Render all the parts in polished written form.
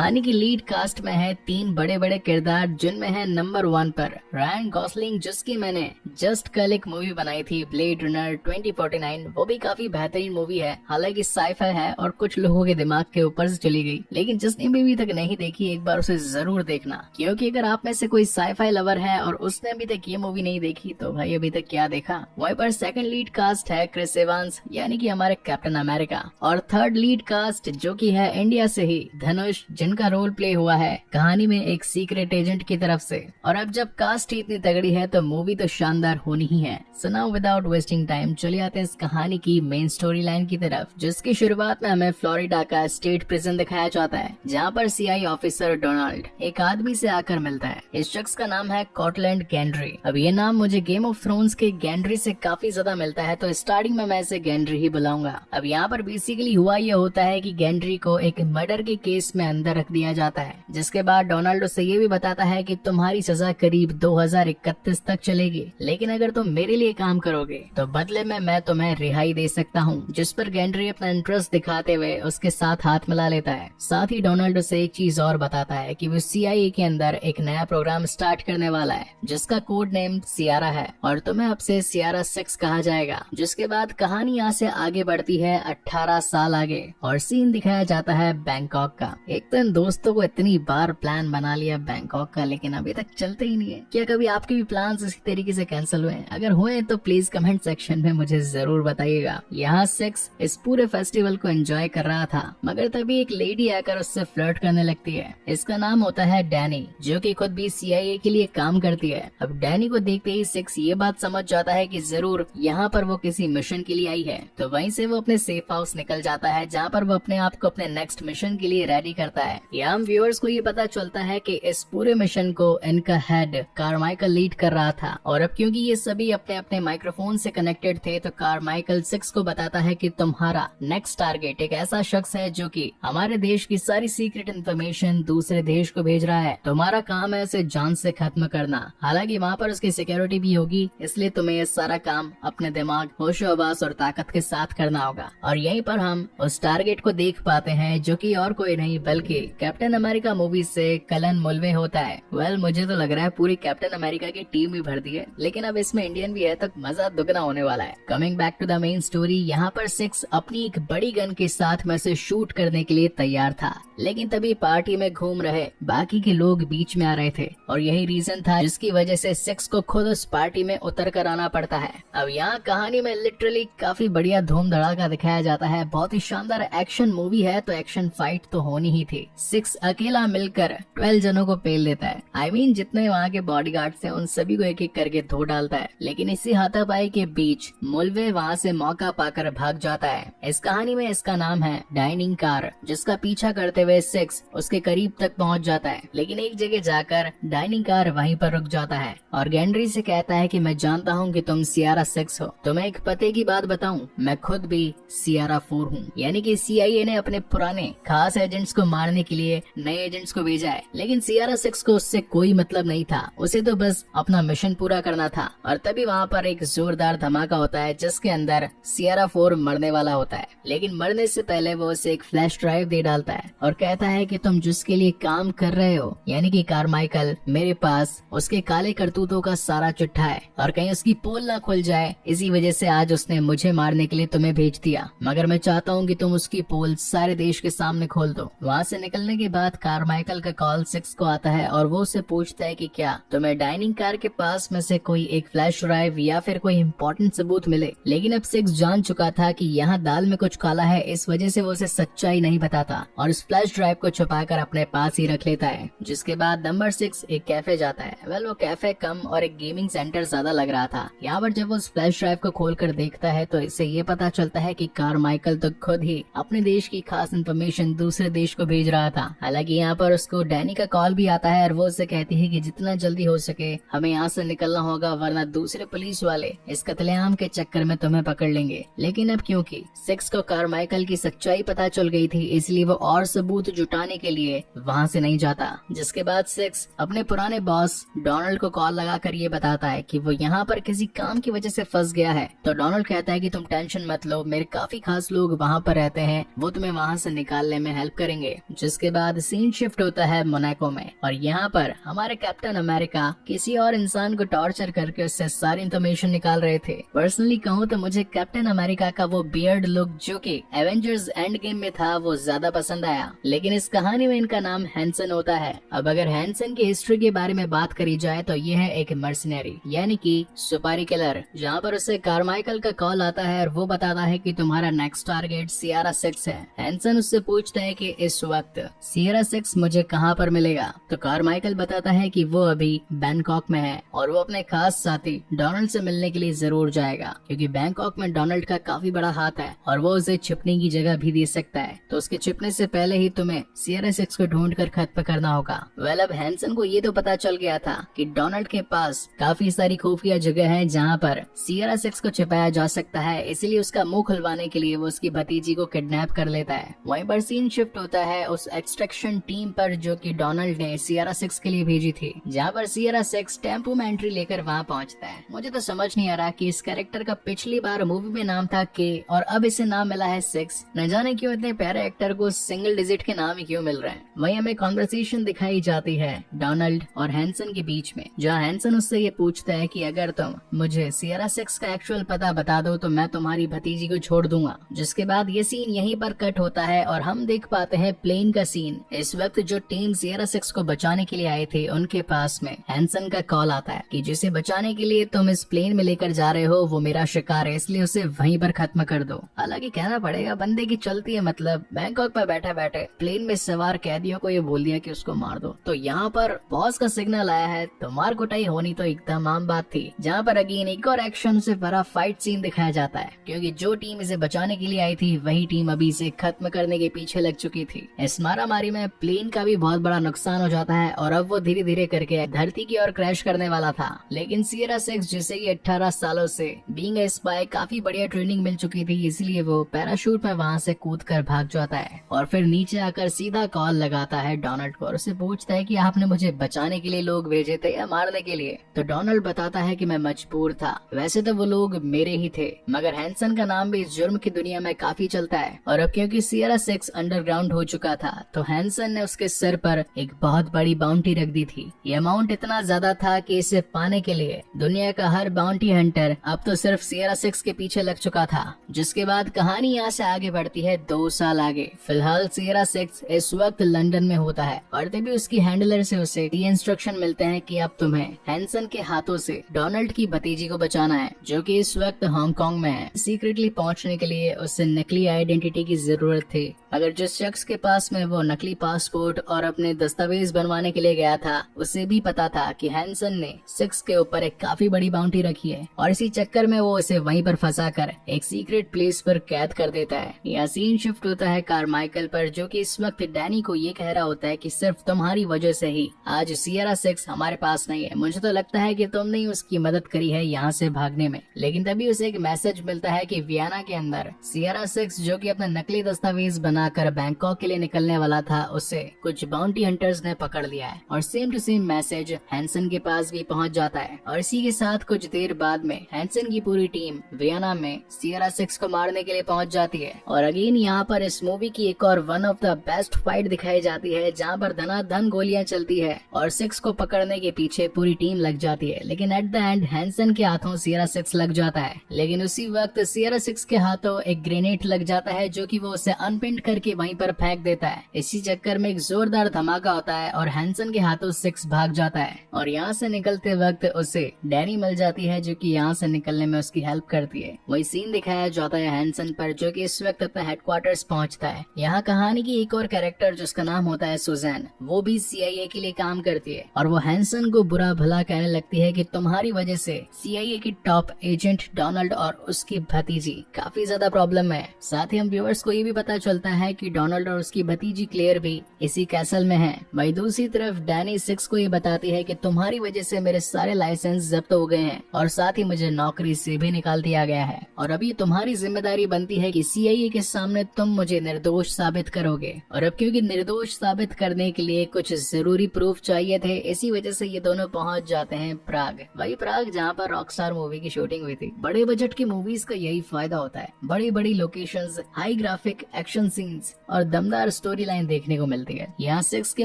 कहानी की lead cast में है 3 बड़े बड़े किरदार, जिनमें है नंबर 1 पर रायन गॉसलिंग, जिसकी मैंने जस्ट कल एक मूवी बनाई थी ब्लेड रनर 2049। वो भी काफी बेहतरीन मूवी है, हालांकि साइफाई है और कुछ लोगों के दिमाग के ऊपर से चली गई, लेकिन जिसने भी अभी तक नहीं देखी एक बार उसे जरूर देखना, क्योंकि अगर आप में से कोई साइफाई लवर है और उसने अभी तक ये मूवी नहीं देखी तो भाई अभी तक क्या देखा। वहीं पर सेकंड लीड कास्ट है क्रिस एवंस, यानी कि हमारे कैप्टन अमेरिका, और थर्ड लीड कास्ट जो कि है इंडिया से ही धनुष, जिनका रोल प्ले हुआ है कहानी में एक सीक्रेट एजेंट की तरफ से। और अब जब कास्ट ही इतनी तगड़ी है तो मूवी तो शानदार होनी ही है। So now without wasting time चले आते हैं इस कहानी की मेन स्टोरी लाइन की तरफ, जिसकी शुरुआत में हमें फ्लोरिडा का स्टेट प्रिजन दिखाया जाता है, जहाँ पर सीआई ऑफिसर डोनाल्ड एक आदमी से आकर मिलता है। इस शख्स का नाम है कॉटलैंड गैंड्री। अब ये नाम मुझे गेम ऑफ थ्रोन्स के गैंड्री से काफी ज्यादा मिलता है, तो स्टार्टिंग में मैं इसे गैंड्री ही बुलाऊंगा। अब यहाँ पर बेसिकली हुआ ये होता है कि गैंड्री को एक मर्डर के केस में अंदर रख दिया जाता है, जिसके बाद डोनाल्ड उसे ये भी बताता है कि तुम्हारी सजा करीब 2031 तक चलेगी, लेकिन अगर तुम मेरे लिए काम करोगे तो बदले में मैं तुम्हें रिहाई दे सकता हूँ। जिस पर गैंड्री अपना इंटरेस्ट दिखाते हुए उसके साथ हाथ मिला लेता है। साथ ही डोनाल्ड उसे एक चीज और बताता है कि वो CIA के अंदर एक नया प्रोग्राम स्टार्ट करने वाला है, जिसका कोड नेम सियारा है, और तुम्हें अब से सियारा 6 कहा जाएगा। जिसके बाद कहानी यहाँ से आगे बढ़ती है 18 साल आगे, और सीन दिखाया जाता है बैंकॉक का। एक तो इन दोस्तों को इतनी बार प्लान बना लिया बैंकॉक का, लेकिन अभी तक चलते ही नहीं है। क्या कभी आपके भी प्लान्स इसी तरीके से कैंसिल हुए? अगर हुए तो प्लीज कमेंट सेक्शन में मुझे जरूर बताइएगा। यहाँ 6 इस पूरे फेस्टिवल को एंजॉय कर रहा था, मगर तभी एक लेडी आकर उससे फ्लर्ट करने लगती है। इसका नाम होता है डैनी, जो कि खुद भी CIA के लिए काम करती है। अब डैनी को देखते ही 6 ये बात समझ जाता है कि जरूर यहाँ पर वो किसी मिशन के लिए आई है, तो वहीं से वो अपने सेफ हाउस निकल जाता है, जहाँ पर वो अपने आप को अपने नेक्स्ट मिशन के लिए रेडी करता है। यहाँ हम व्यूअर्स को ये पता चलता है कि इस पूरे मिशन को इनका हेड कारमाइकल लीड कर रहा था, और अब क्योंकि ये सभी अपने अपने माइक्रोफोन से कनेक्टेड थे, तो कारमाइकल 6 को बताता है कि तुम्हारा नेक्स्ट टारगेट एक ऐसा शख्स है जो कि हमारे देश की सारी सीक्रेट इंफॉर्मेशन दूसरे देश को भेज रहा है। तुम्हारा काम है उसे जान से खत्म करना। हालांकि वहाँ पर उसकी सिक्योरिटी भी होगी, इसलिए तुम्हें ये सारा काम अपने दिमाग, होशो-हवास और ताकत के साथ करना होगा। और यहीं पर हम उस टारगेट को देख पाते हैं, जो कि और कोई नहीं बल्कि कैप्टन अमेरिका मूवी से कलन मुल्वे होता है। वेल, मुझे तो लग रहा है पूरी कैप्टन अमेरिका की टीम ही भर दी है, लेकिन अब इसमें इंडियन भी है तो मजा दुगना होने वाला है। Coming back to the main story, यहाँ पर 6 अपनी एक बड़ी गन के साथ में से शूट करने के लिए तैयार था, लेकिन तभी पार्टी में घूम रहे बाकी के लोग बीच में आ रहे थे, और यही रीजन था जिसकी वजह से 6 को खुद उस पार्टी में उतर कर आना पड़ता है। अब यहाँ कहानी में लिटरली काफी बढ़िया धूम धड़ाका दिखाया जाता है। बहुत ही शानदार एक्शन मूवी है, तो एक्शन फाइट तो होनी ही थी। 6 अकेला मिलकर 12 जनों को पेल देता है। I mean, जितने वहाँ के बॉडीगार्ड थे उन सभी को एक एक करके धो डालता है, लेकिन इसी हाथापाई के बीच मुल्वे वहाँ से मौका पाकर भाग जाता है। इस कहानी में इसका नाम है डाइनिंग कार, जिसका पीछा करते हुए 6 उसके करीब तक पहुँच जाता है, लेकिन एक जगह जाकर डाइनिंग कार वहीं पर रुक जाता है और गैंड्री से कहता है कि मैं जानता हूँ कि तुम सियारा 6 हो। तुम्हें एक पते की बात बताऊं, मैं खुद भी सियारा 4 हूँ। यानी कि CIA ने अपने पुराने खास एजेंट्स को मारने के लिए नए एजेंट्स को भेजा है, लेकिन सियारा 6 को उससे कोई मतलब नहीं था। उसे तो बस अपना मिशन पूरा करना था। और तभी वहाँ पर एक जोरदार धमाका होता है, जिसके अंदर सियारा 4 मरने वाला होता है, लेकिन मरने से पहले वो उसे एक फ्लैश ड्राइव दे डालता है और कहता है कि तुम जिसके लिए काम कर रहे हो, यानी कि कारमाइकल, मेरे पास उसके काले करतूतों का सारा चिट्ठा है, और कहीं उसकी पोल ना खुल जाए, इसी वजह से आज उसने मुझे मारने के लिए तुम्हें भेज दिया। मगर मैं चाहता हूँ कि तुम उसकी पोल सारे देश के सामने खोल दो। वहाँ से निकलने के बाद कारमाइकल का कॉल 6 को आता है और वो उससे पूछता है कि क्या तुम्हें डाइनिंग कार के पास में से कोई एक फ्लैश ड्राइव या फिर कोई इम्पोर्टेंट सबूत मिले। लेकिन अब 6 जान चुका था कि यहाँ दाल में कुछ काला है, इस वजह से वो उसे सच्चाई नहीं बताता और इस फ्लैश ड्राइव को छुपाकर अपने पास ही रख लेता है। जिसके बाद नंबर 6 एक कैफे जाता है। वेल, वो कैफे कम और एक गेमिंग सेंटर ज्यादा लग रहा था। यहाँ पर जब वो उस फ्लैश ड्राइव को खोलकर देखता है तो इससे ये पता चलता है कि कारमाइकल तो खुद ही अपने देश की खास इंफॉर्मेशन दूसरे देश को भेज रहा था। हालांकि यहाँ पर उसको डैनी का कॉल भी आता है और वो उससे कहती है कि जितना जल्दी हो सके हमें यहाँ से निकलना होगा, वरना दूसरे पुलिस वाले इस कत्लेआम के चक्कर में तुम्हें पकड़ लेंगे। लेकिन अब क्योंकि 6 को कारमाइकल की सच्चाई पता चल गई थी, इसलिए वो और सबूत जुटाने के लिए वहाँ से नहीं जाता। जिसके बाद 6 अपने पुराने बॉस डोनाल्ड को कॉल लगाकर ये बताता है कि वो यहाँ पर किसी काम की वजह से फंस गया है। तो डोनाल्ड कहता है कि तुम टेंशन मत लो, मेरे काफी खास लोग वहाँ पर रहते हैं, वो तुम्हें वहाँ से निकालने में हेल्प करेंगे। जिसके बाद सीन शिफ्ट होता है मोनाको में और यहाँ पर हमारे कैप्टन अमेरिका किसी और इंसान को टॉर्चर करके उससे सारी इन्फॉर्मेशन निकाल रहे थे। पर्सनली कहूँ तो मुझे कैप्टन अमेरिका का वो बियर्ड लुक जो कि एवेंजर्स एंड गेम में था वो ज्यादा पसंद आया, लेकिन इस कहानी में इनका नाम हैंसन होता है। अब अगर हैंसन की हिस्ट्री के बारे में बात करी जाए तो ये है एक मर्सनरी यानी कि सुपारी किलर, जहाँ पर उसे कारमाइकल का कॉल आता है और वो बताता है कि तुम्हारा नेक्स्ट टारगेट सियरा 6 है। हैंसन उससे पूछता है कि इस वक्त सियरा 6 मुझे कहाँ पर मिलेगा, तो कारमाइकल बताता है कि वो अभी बैंकॉक में है और वो अपने खास साथी डोनाल्ड से मिलने के लिए जरूर जाएगा, क्योंकि बैंकॉक में डोनाल्ड का काफी बड़ा हाथ है और वो उसे छिपने की जगह भी दे सकता है, तो उसके छिपने से पहले ही तुम्हें सियरा 6 को ढूंढ कर खत्म करना होगा। अब हैंसन को ये तो पता चल गया था कि डोनाल्ड के पास काफी सारी खुफिया जगह है जहाँ पर सियरा 6 को छिपाया जा सकता है, इसीलिए उसका मुंह खुलवाने के लिए वो उसकी भतीजी को किडनैप कर लेता है। वहीं पर सीन शिफ्ट होता है उस एक्सट्रैक्शन टीम पर जो कि डोनाल्ड ने सियरा 6 के लिए भेजी थी, जहाँ पर सियरा 6 टेम्पो में एंट्री लेकर वहाँ पहुँचता है। मुझे तो समझ नहीं आ रहा कि इस कैरेक्टर का पिछली बार मूवी में नाम था के और अब इसे नाम मिला है 6। न जाने क्यों इतने प्यारे एक्टर को सिंगल डिजिट के नाम ही क्यों मिल रहे हैं। वहीं हमें कॉन्वर्सेशन दिखाई जाती है डोनाल्ड और हैंसन के बीच में, जहाँ हैंसन उससे ये पूछता है कि अगर तुम मुझे सियरा 6 का एक्चुअल पता बता दो तो मैं तुम्हारी भतीजी को छोड़ दूंगा। जिसके बाद ये सीन यहीं पर कट होता है और हम देख पाते हैं प्लेन का सीन। इस वक्त जो टीम सियरा 6 को बचाने के लिए आए थे उनके पास में हैंसन का कॉल आता है कि जिसे बचाने के लिए तुम इस प्लेन में लेकर जा रहे हो वो मेरा शिकार है, इसलिए उसे वहीं पर खत्म कर दो। हालांकि कहना पड़ेगा बंदे की चलती है, मतलब बैंकॉक पर बैठे बैठे प्लेन में सवार कैदियों को ये बोल दिया कि उसको मार दो। तो यहाँ पर बॉस का सिग्नल आया है तो मार कुटाई होनी तो एकदम आम बात थी। जहाँ पर अगेन एक और एक्शन से भरा फाइट सीन दिखाया जाता है, क्योंकि जो टीम इसे बचाने के लिए आई थी वही टीम अभी इसे खत्म करने के पीछे लग चुकी थी। इस मारामारी में प्लेन का भी बहुत बड़ा नुकसान हो जाता है और अब वो धीरे धीरे करके धरती की ओर क्रैश करने वाला था, लेकिन सियरा 6 जिसे कि 18 सालों से बीइंग ए स्पाई काफी बढ़िया ट्रेनिंग मिल चुकी थी, इसलिए वो पैराशूट में वहाँ से कूद कर भाग जाता है और फिर नीचे आकर सीधा कॉल लगाता है डोनाल्ड को और उससे पूछता है कि आपने मुझे बचाने के लिए लोग भेजे थे या मारने के लिए। तो डोनाल्ड बताता है कि मैं मजबूर था, वैसे तो वो लोग मेरे ही थे, मगर हैंसन का नाम भी इस जुर्म की दुनिया में काफी चलता है और अब क्योंकि सियरा 6 अंडरग्राउंड हो चुका था तो हैंसन ने उसके सर पर एक बहुत बड़ी बाउंटी रख दी थी। ये अमाउंट इतना ज्यादा था कि इसे पाने के लिए दुनिया का हर बाउंटी हंटर अब तो सिर्फ सियरा 6 के पीछे लग चुका था। जिसके बाद कहानी यहाँ से आगे बढ़ती है 2 साल आगे। फिलहाल सियरा 6 इस वक्त लंदन में होता है और तभी उसकी हैंडलर से उसे ये इंस्ट्रक्शन मिलते हैं कि अब तुम्हें हैंसन के हाथों से डोनाल्ड की भतीजी को बचाना है, जो कि इस वक्त हांगकांग में है। सीक्रेटली पहुंचने के लिए उसे नकली आइडेंटिटी की जरूरत थी, मगर जिस शख्स के पास में वो नकली पासपोर्ट और अपने दस्तावेज बनवाने के लिए गया था उसे भी पता था कि हैंसन ने 6 के ऊपर एक काफी बड़ी बाउंटी रखी है और इसी चक्कर में वो उसे वहीं पर फंसा कर एक सीक्रेट प्लेस पर कैद कर देता है। यह सीन शिफ्ट होता है कारमाइकल पर, जो कि इस वक्त डैनी को ये कह रहा होता है कि सिर्फ तुम्हारी वजह से ही आज सियरा 6 हमारे पास नहीं है। मुझे तो लगता है कि तुमने ही उसकी मदद करी है यहाँ से भागने में। लेकिन तभी उसे एक मैसेज मिलता है कि वियना के अंदर सियरा 6 जो कि अपने नकली दस्तावेज बनाकर बैंकॉक के लिए निकलने वाला था उसे कुछ बाउंटी हंटर्स ने पकड़ लिया है और same to same message Hanson के पास भी पहुंच जाता है। और इसी के साथ कुछ देर बाद में हैंसन की पूरी टीम वियना में सियरा 6 को मारने के लिए पहुंच जाती है। और अगेन यहाँ पर इस मूवी की एक और one of the best fight दिखाई जाती है, जहाँ पर धनाधन गोलियां चलती है और 6 को पकड़ने के पीछे पूरी टीम लग जाती है। लेकिन एट द एंड हैंसन के हाथों सियरा 6 लग जाता है, लेकिन उसी वक्त सियरा 6 के हाथों एक ग्रेनेड लग जाता है जो कि वो उसे अनपिन करके वहीं पर फेंक देता है। इसी चक्कर में एक जोरदार धमाका होता है और हैंसन के हाथों 6 भाग जाता है और यहाँ से निकलते वक्त उसे डैनी मिल जाती है जो कि यहाँ से निकलने में उसकी हेल्प करती है। वही सीन दिखाया जाता है हैंसन पर, जो कि इस वक्त अपने हेडक्वार्टर्स पहुंचता है। यहाँ कहानी की एक और कैरेक्टर जिसका नाम होता है सुजैन, वो भी CIA के लिए काम करती है और वो हैंसन को बुरा भला कहने लगती है कि तुम्हारी वजह से CIA की टॉप एजेंट डोनाल्ड और उसकी भतीजी काफी ज्यादा प्रॉब्लम है। साथ ही हम व्यूअर्स को ये भी पता चलता है कि डोनाल्ड और उसकी भतीजी क्लेयर भी इसी कैसल में है। वही दूसरी तरफ डैनी 6 को ये बताती है कि तुम्हारी वजह से मेरे सारे लाइसेंस जब्त हो गए हैं और साथ ही मुझे नौकरी से भी निकाल दिया गया है और अभी तुम्हारी जिम्मेदारी बनती है कि CIA के सामने तुम मुझे निर्दोष साबित करोगे। और अब क्योंकि निर्दोष साबित करने के लिए कुछ जरूरी प्रूफ चाहिए थे, इसी वजह से ये दोनों पहुंच जाते हैं प्राग। वही प्राग जहाँ पर रॉकस्टार मूवी की शूटिंग हुई थी। बड़े बजट की मूवीज का यही फायदा होता है, बड़ी बड़ी locations, high graphic action scenes और दमदार स्टोरी बॉडी लाइन देखने को मिलती है। यहाँ सिक्स की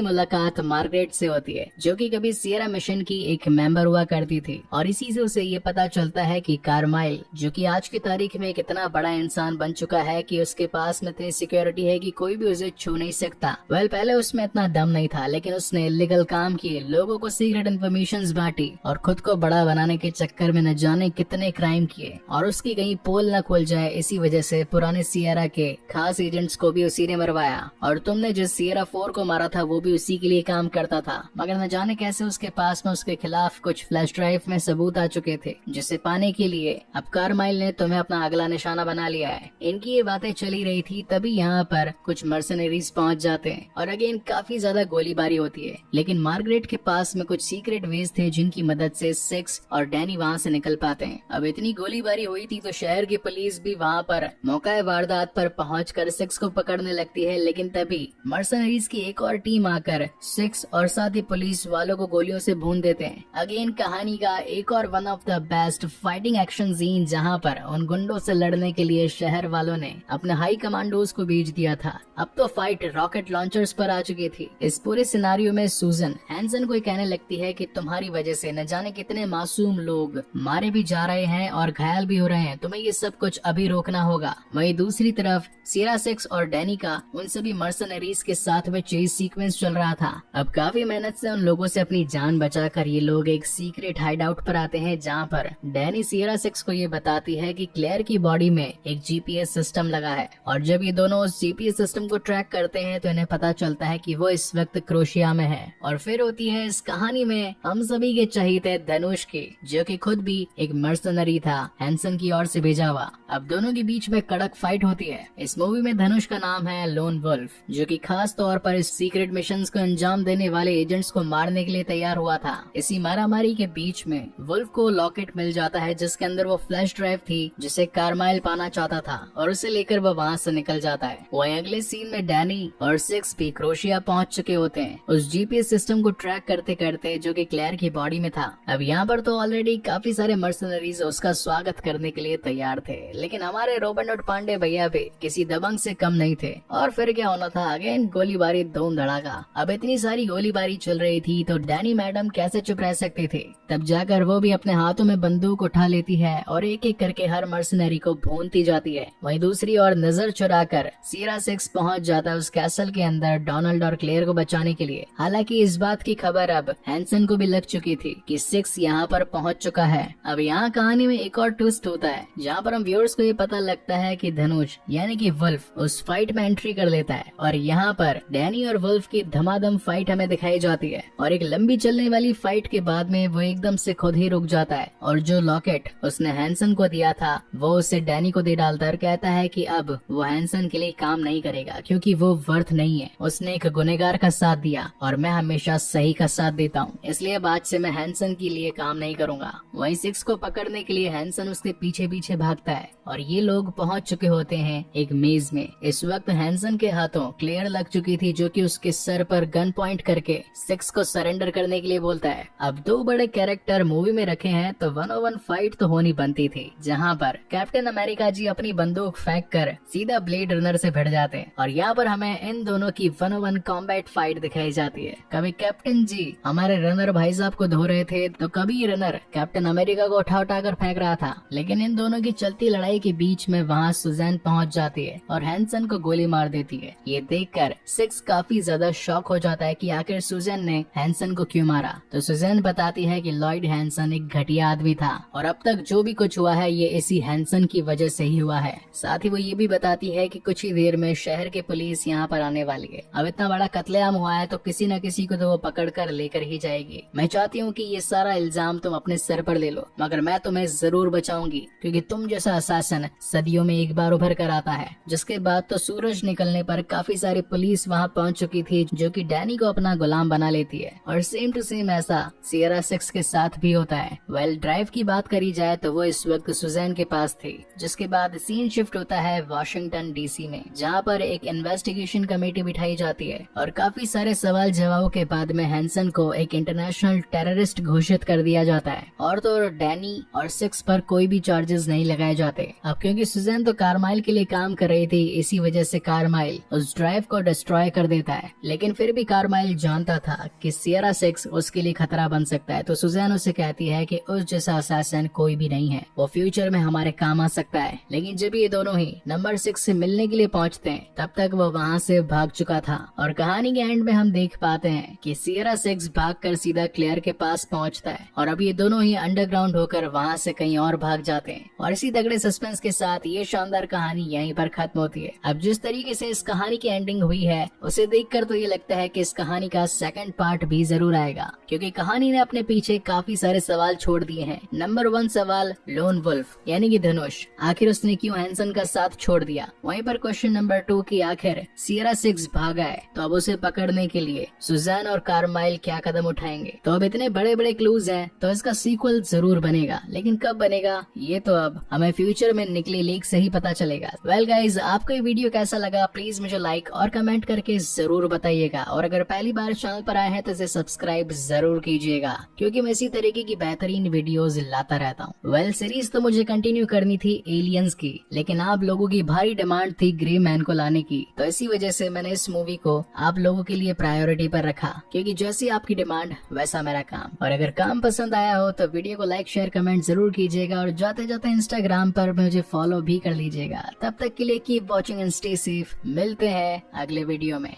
मुलाकात मार्गरेट से होती है, जो कि कभी सियरा मिशन की एक मेंबर हुआ करती थी, और इसी से उसे ये पता चलता है कि कार्माइल, जो कि आज की तारीख में एक इतना बड़ा इंसान बन चुका है कि उसके पास में इतनी सिक्योरिटी है कि कोई भी उसे छू नहीं सकता। पहले उसमें इतना दम नहीं था, लेकिन उसने इलीगल काम किए, लोगों को सीक्रेट इन्फॉर्मेशन बांटी और खुद को बड़ा बनाने के चक्कर में न जाने कितने क्राइम किए, और उसकी कहीं पोल न खुल जाए इसी वजह से पुराने सियरा के खास एजेंट्स को भी उसी ने मरवाया। और तुमने जिस सियरा 4 को मारा था वो भी उसी के लिए काम करता था, मगर न जाने कैसे उसके पास में उसके खिलाफ कुछ फ्लैश ड्राइव में सबूत आ चुके थे, जिसे पाने के लिए अब कार्माइल ने तुम्हें अपना अगला निशाना बना लिया है। इनकी ये बातें चली रही थी, तभी यहाँ पर कुछ मर्सनरीज पहुँच जाते हैं और अगेन काफी ज्यादा गोलीबारी होती है, लेकिन मार्गरेट के पास में कुछ सीक्रेट वेज थे जिनकी मदद से सिक्स और डैनी वहाँ से निकल पाते हैं। अब इतनी गोलीबारी हुई थी तो शहर की पुलिस भी वहाँ पर मौका वारदात पर पहुंचकर सिक्स को पकड़ने लगती है, लेकिन तभी मर्सनरीज की एक और टीम आकर सिक्स और साथ ही पुलिस वालों को गोलियों से भून देते हैं। अगेन कहानी का एक और one of the best fighting action scene, जहाँ पर उन गुंडों से लड़ने के लिए शहर वालों ने अपने हाई कमांडोज को भेज दिया था। अब तो फाइट रॉकेट लॉन्चर्स पर आ चुकी थी। इस पूरे सिनारियो में सूजन हैंसन को कहने लगती है कि तुम्हारी वजह से न जाने कितने मासूम लोग मारे भी जा रहे हैं और घायल भी हो रहे हैं, तुम्हें ये सब कुछ अभी रोकना होगा। वहीं दूसरी तरफ सियरा सिक्स और डैनी का उन सभी मर्सनरीज के साथ में चेज सीक्वेंस चल रहा था। अब काफी मेहनत से उन लोगों से अपनी जान बचाकर ये लोग एक सीक्रेट हाइड आउट पर आते हैं, जहाँ पर डैनी सियरा सिक्स को ये बताती है कि क्लेयर की बॉडी में एक जीपीएस सिस्टम लगा है, और जब ये दोनों उस जीपीएस सिस्टम को ट्रैक करते हैं तो इन्हें पता चलता है कि वो इस वक्त क्रोशिया में है। और फिर होती है इस कहानी में हम सभी के चहीते धनुष की, जो कि खुद भी एक मर्सनरी था हैंसन की ओर से भेजा हुआ। अब दोनों के बीच में कड़क फाइट होती है। इस मूवी में धनुष का नाम है लोन वुल्फ, जो कि खास तौर पर इस सीक्रेट मिशंस को अंजाम देने वाले एजेंट्स को मारने के लिए तैयार हुआ था। इसी मारामारी के बीच में वुल्फ को लॉकेट मिल जाता है, जिसके अंदर वो फ्लैश ड्राइव थी जिसे कार्माइल पाना चाहता था, और उसे लेकर वो वहाँ से निकल जाता है। वहीं अगले सीन में डैनी और सिक्स भी क्रोशिया पहुंच चुके होते हैं, उस जीपीएस सिस्टम को ट्रैक करते करते, जो कि क्लेयर की बॉडी में था। अब यहाँ पर तो ऑलरेडी काफी सारे मर्सनरीज उसका स्वागत करने के लिए तैयार थे, लेकिन हमारे रोबर्ट पांडे भैया भी किसी दबंग से कम नहीं थे। और फिर क्या होना था, अगेन गोलीबारी धूम धड़ाका। अब इतनी सारी गोलीबारी चल रही थी तो डैनी मैडम कैसे चुप रह सकती थी। तब जाकर वो भी अपने हाथों में बंदूक उठा लेती है और एक एक करके हर मर्सनरी को भूनती जाती है। वहीं दूसरी ओर नजर चुराकर सियरा सिक्स पहुंच जाता है उस कैसल के अंदर डोनाल्ड और क्लेयर को बचाने के लिए। हालांकि इस बात की खबर अब हैंसन को भी लग चुकी थी कि सिक्स यहाँ पर पहुंच चुका है। अब यहाँ कहानी में एक और ट्विस्ट होता है, जहाँ पर हम व्यूअर्स को ये पता लगता है कि धनुष यानी कि वुल्फ उस फाइट में एंट्री कर लेता है, और यहाँ पर डैनी और वुल्फ की धमाधम फाइट हमें दिखाई जाती है। और एक लंबी चलने वाली फाइट के बाद में वो एकदम से खुद ही रुक जाता है, और जो लॉकेट उसने हैंसन को दिया था वो उसे डैनी को दे डालता है और कहता है कि अब वो हैंसन के लिए काम नहीं करेगा, क्योंकि वो वर्थ नहीं है। उसने एक गुनहगार का साथ दिया और मैं हमेशा सही का साथ देता हूँ, इसलिए अब आज से मैं हैंसन के लिए काम नहीं करूंगा। वहीं सिक्स को पकड़ने के लिए हैंसन उसके पीछे पीछे भागता है, और ये लोग पहुंच चुके होते हैं एक मेज में। इस वक्त हैंसन के हाथों क्लेयर लग चुकी थी, जो कि उसके सर पर गन पॉइंट करके सिक्स को सरेंडर करने के लिए बोलता है। अब दो बड़े कैरेक्टर मूवी में रखे हैं तो 1-on-1 फाइट तो होनी बनती थी, जहाँ पर कैप्टन अमेरिका जी अपनी बंदूक फेंक कर सीधा ब्लेड रनर से भिड़ जाते हैं, और यहाँ पर हमें इन दोनों की 1-on-1 कॉम्बैट फाइट दिखाई जाती है। कभी कैप्टन जी हमारे रनर भाई साहब को धो रहे थे तो कभी रनर कैप्टन अमेरिका को उठा उठा कर फेंक रहा था, लेकिन इन दोनों की चलती लड़ाई के बीच में वहाँ सुजैन पहुँच जाती है और हैंसन को गोली मार देती है। ये देखकर सिक्स काफी ज्यादा शॉक हो जाता है कि आखिर सुजैन ने हैंसन को क्यों मारा। तो सुजैन बताती है कि लॉयड हैंसन एक घटिया आदमी था, और अब तक जो भी कुछ हुआ है ये इसी हैंसन की वजह से ही हुआ है। साथ ही वो ये भी बताती है कि कुछ ही देर में शहर के पुलिस यहाँ पर आने वाली है। अब इतना बड़ा कत्लेआम हुआ है तो किसी न किसी को तो वो पकड़ कर लेकर ही जाएगी। मैं चाहती हूँ कि ये सारा इल्जाम तुम अपने सर पर ले लो, मगर मैं तुम्हें जरूर बचाऊंगी, क्योंकि तुम जैसा असासन सदियों में एक बार उभर कर आता है। जिसके बाद तो सूरज निकलने पर काफी सारी पुलिस वहाँ पहुँच चुकी थी, जो कि डैनी को अपना गुलाम बना लेती है। और सेम टू सेम ऐसा सियरा सिक्स के साथ भी होता है। वेल ड्राइव की बात करी जाए तो वो इस वक्त सुजैन के पास थी। जिसके बाद सीन शिफ्ट होता है वॉशिंगटन डीसी में, जहाँ पर एक इन्वेस्टिगेशन कमेटी बिठाई जाती है, और काफी सारे सवाल जवाबों के बाद में हैंसन को एक इंटरनेशनल टेररिस्ट घोषित कर दिया जाता है, और तो डैनी और सिक्स पर कोई भी चार्जेस नहीं लगाए जाते। अब क्योंकि सुजैन तो कार्माइल के लिए काम कर रही थी, इसी वजह से कार्माइल उस ड्राइव को डिस्ट्रॉय कर देता है, लेकिन फिर भी कार्माइल जानता था कि सियरा 6 उसके लिए खतरा बन सकता है। तो सुजैन उसे कहती है कि उस जैसा असैसिन कोई भी नहीं है, वो फ्यूचर में हमारे काम आ सकता है। लेकिन जब ये दोनों ही नंबर 6 से मिलने के लिए पहुंचते हैं, तब तक वो वहाँ से भाग चुका था। और कहानी के एंड में हम देख पाते हैं कि सियरा 6 भागकर सीधा क्लेयर के पास पहुंचता है और अब ये दोनों ही अंडरग्राउंड होकर वहाँ से कहीं और भाग जाते हैं। और इसी तगड़े सस्पेंस के साथ ये शानदार कहानी यहीं पर खत्म होती है। अब जिस तरीके से इस कहानी की एंडिंग हुई है, उसे देखकर तो ये लगता है कि इस कहानी का सेकंड पार्ट भी जरूर आएगा, क्योंकि कहानी ने अपने पीछे काफी सारे सवाल छोड़ दिए हैं। नंबर 1 सवाल, लोन वुल्फ यानी कि धनुष, आखिर उसने क्यों हैंसन का साथ छोड़ दिया। वहीं पर क्वेश्चन नंबर 2 की आखिर सियरा 6 भागा है, तो अब उसे पकड़ने के लिए सुजैन और कार्माइल क्या कदम उठाएंगे। तो अब इतने बड़े बड़े क्लूज हैं, तो इसका सीक्वल जरूर बनेगा, लेकिन कब बनेगा ये तो अब हमें फ्यूचर में निकले लीक से ही पता चलेगा। वेल गाइज, आपको ये वीडियो कैसा लगा प्लीज मुझे लाइक और कमेंट करके जरूर बताइएगा, और अगर पहली बार चैनल पर आए हैं तो इसे सब्सक्राइब जरूर कीजिएगा, क्योंकि मैं इसी तरीके की बेहतरीन वीडियोस लाता रहता हूँ। वेल, सीरीज तो मुझे कंटिन्यू करनी थी एलियंस की, लेकिन आप लोगों की भारी डिमांड थी ग्रे मैन को लाने की, तो इसी वजह से मैंने इस मूवी को आप लोगों के लिए प्रायोरिटी पर रखा, क्योंकि जैसी आपकी डिमांड वैसा मेरा काम। और अगर काम पसंद आया हो तो वीडियो को लाइक शेयर कमेंट जरूर कीजिएगा, और जाते जाते इंस्टाग्राम पर मुझे फॉलो भी कर लीजिएगा। तब तक के लिए keep watching and stay safe. मिलते हैं अगले वीडियो में।